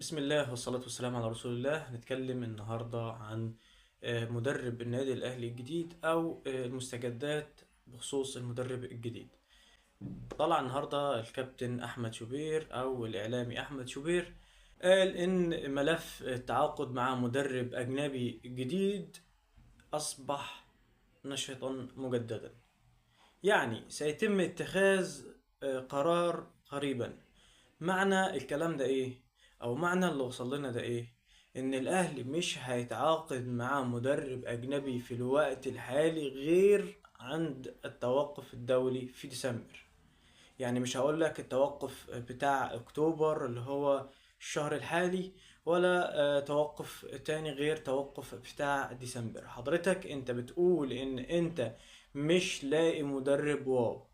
بسم الله والصلاة والسلام على رسول الله. هنتكلم النهاردة عن مدرب النادي الأهلي الجديد أو المستجدات بخصوص المدرب الجديد. طلع النهاردة الكابتن أحمد شوبير أو الإعلامي أحمد شوبير، قال إن ملف التعاقد مع مدرب أجنبي جديد أصبح نشطا مجددا، يعني سيتم اتخاذ قرار قريبا. معنى الكلام ده ايه، او معنى اللي وصل لنا ده ايه؟ ان الاهلي مش هيتعاقد مع مدرب اجنبي في الوقت الحالي غير عند التوقف الدولي في ديسمبر. يعني مش هقول لك التوقف بتاع اكتوبر اللي هو الشهر الحالي، ولا توقف تاني غير توقف بتاع ديسمبر. حضرتك انت بتقول ان انت مش لاقي مدرب واو.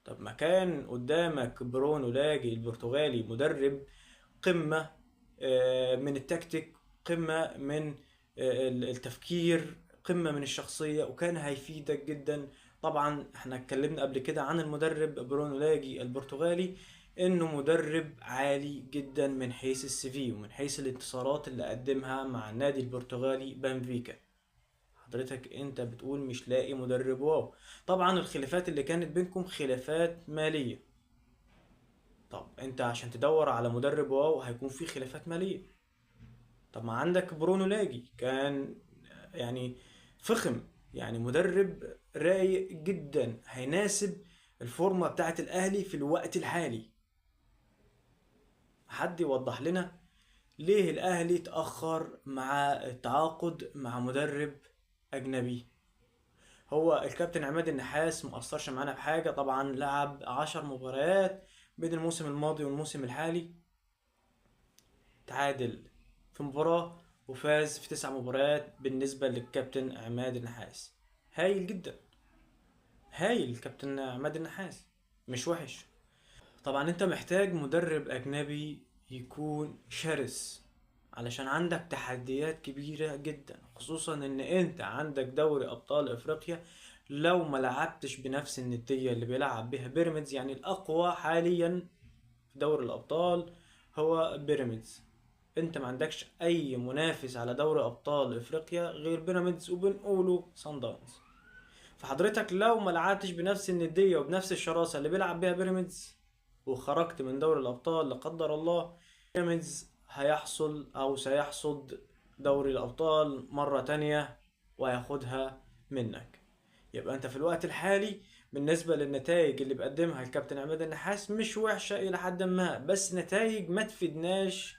طب ما كان قدامك برونو لاجي البرتغالي، مدرب قمة من التكتيك، قمة من التفكير، قمة من الشخصية، وكان هيفيدك جدا. طبعا احنا اتكلمنا قبل كده عن المدرب برونو لاجي البرتغالي، انه مدرب عالي جدا من حيث السي في ومن حيث الانتصارات اللي قدمها مع النادي البرتغالي بنفيكا. حضرتك انت بتقول مش لاقي مدرب واو. طبعا الخلافات اللي كانت بينكم خلافات مالية. طب انت عشان تدور على مدرب واو هيكون في خلافات مالية. طب ما عندك برونو لاجي كان يعني فخم، يعني مدرب رايق جدا هيناسب الفورمة بتاعت الاهلي في الوقت الحالي. حد يوضح لنا ليه الاهلي اتأخر مع التعاقد مع مدرب اجنبي؟ هو الكابتن عماد النحاس مقصرش معانا بحاجة. طبعا لعب 10 مباريات بين الموسم الماضي والموسم الحالي، تعادل في مباراة وفاز في 9 مباريات. بالنسبة للكابتن عماد النحاس هايل جدا، هايل الكابتن عماد النحاس، مش وحش. طبعا انت محتاج مدرب اجنبي يكون شرس، علشان عندك تحديات كبيرة جدا، خصوصا ان انت عندك دوري ابطال افريقيا. لو ما لعبتش بنفس الندية اللي بيلعب بيها بيراميدز، يعني الاقوى حاليا في دوري الابطال هو بيراميدز. انت ما عندكش اي منافس على دوري ابطال افريقيا غير بيراميدز وبنقوله صن داونز. فحضرتك لو ما لعبتش بنفس الندية وبنفس الشراسة اللي بيلعب بيها بيراميدز وخرجت من دوري الأبطال لا قدر الله، بيراميدز هيحصل أو سيحصد دوري الأبطال مرة تانية وهياخدها منك. يبقى أنت في الوقت الحالي بالنسبة للنتائج اللي بيقدمها الكابتن عماد النحاس مش وحشة إلى حد ما، بس نتائج ما تفيدناش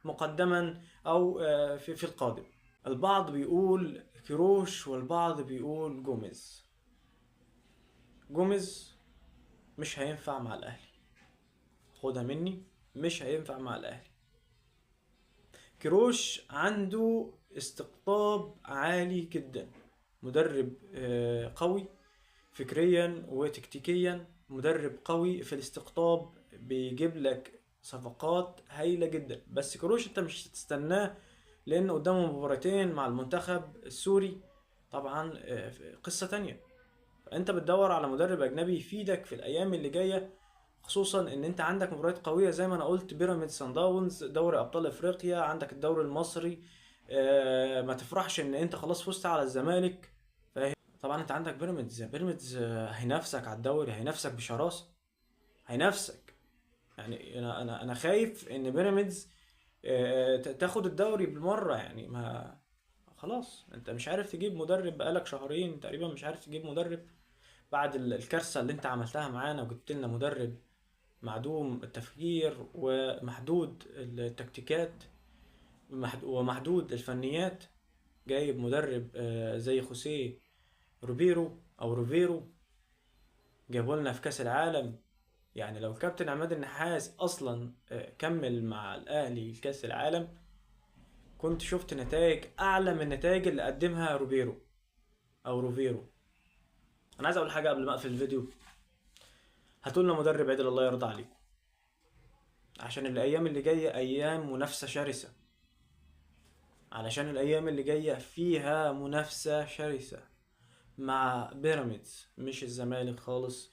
مقدما أو في القادم. البعض بيقول كيروش والبعض بيقول جوميز. جوميز مش هينفع مع الاهلي، خدها مني، مش هينفع مع الاهلي. كيروش عنده استقطاب عالي جدا، مدرب قوي فكريا وتكتيكيا، مدرب قوي في الاستقطاب، بيجيب لك صفقات هايلة جدا. بس كيروش انت مش هتستناه لان قدامه مباراتين مع المنتخب السوري. طبعا قصة تانية. انت بتدور على مدرب اجنبي يفيدك في الايام اللي جايه، خصوصا ان انت عندك مباريات قويه زي ما انا قلت، بيراميدز، سان داونز، دوري ابطال افريقيا، عندك الدوري المصري. ما تفرحش ان انت خلاص فزت على الزمالك. طبعا انت عندك بيراميدز، بيراميدز هينافسك على الدوري، هينافسك بشراسه، هينافسك. يعني انا خايف ان بيراميدز تاخد الدوري بالمره. يعني ما خلاص انت مش عارف تجيب مدرب، بقالك شهرين تقريبا مش عارف تجيب مدرب بعد الكارثة اللي انت عملتها معانا وجبت لنا مدرب معدوم التفكير ومحدود التكتيكات ومحدود الفنيات. جايب مدرب زي خوسيه روبيرو او روفيرو، جابوا لنا في كأس العالم. يعني لو الكابتن عماد النحاس اصلا كمل مع الاهلي كأس العالم، كنت شفت نتائج اعلى من النتائج اللي قدمها روبيرو او روفيرو. انا عايز اقول حاجه قبل ما اقفل الفيديو. هاتوا لنا مدرب عدل الله يرضى عليكم، عشان الايام اللي جايه ايام منافسه شرسه، علشان الايام اللي جايه فيها منافسه شرسه مع بيراميدز، مش الزمالك خالص،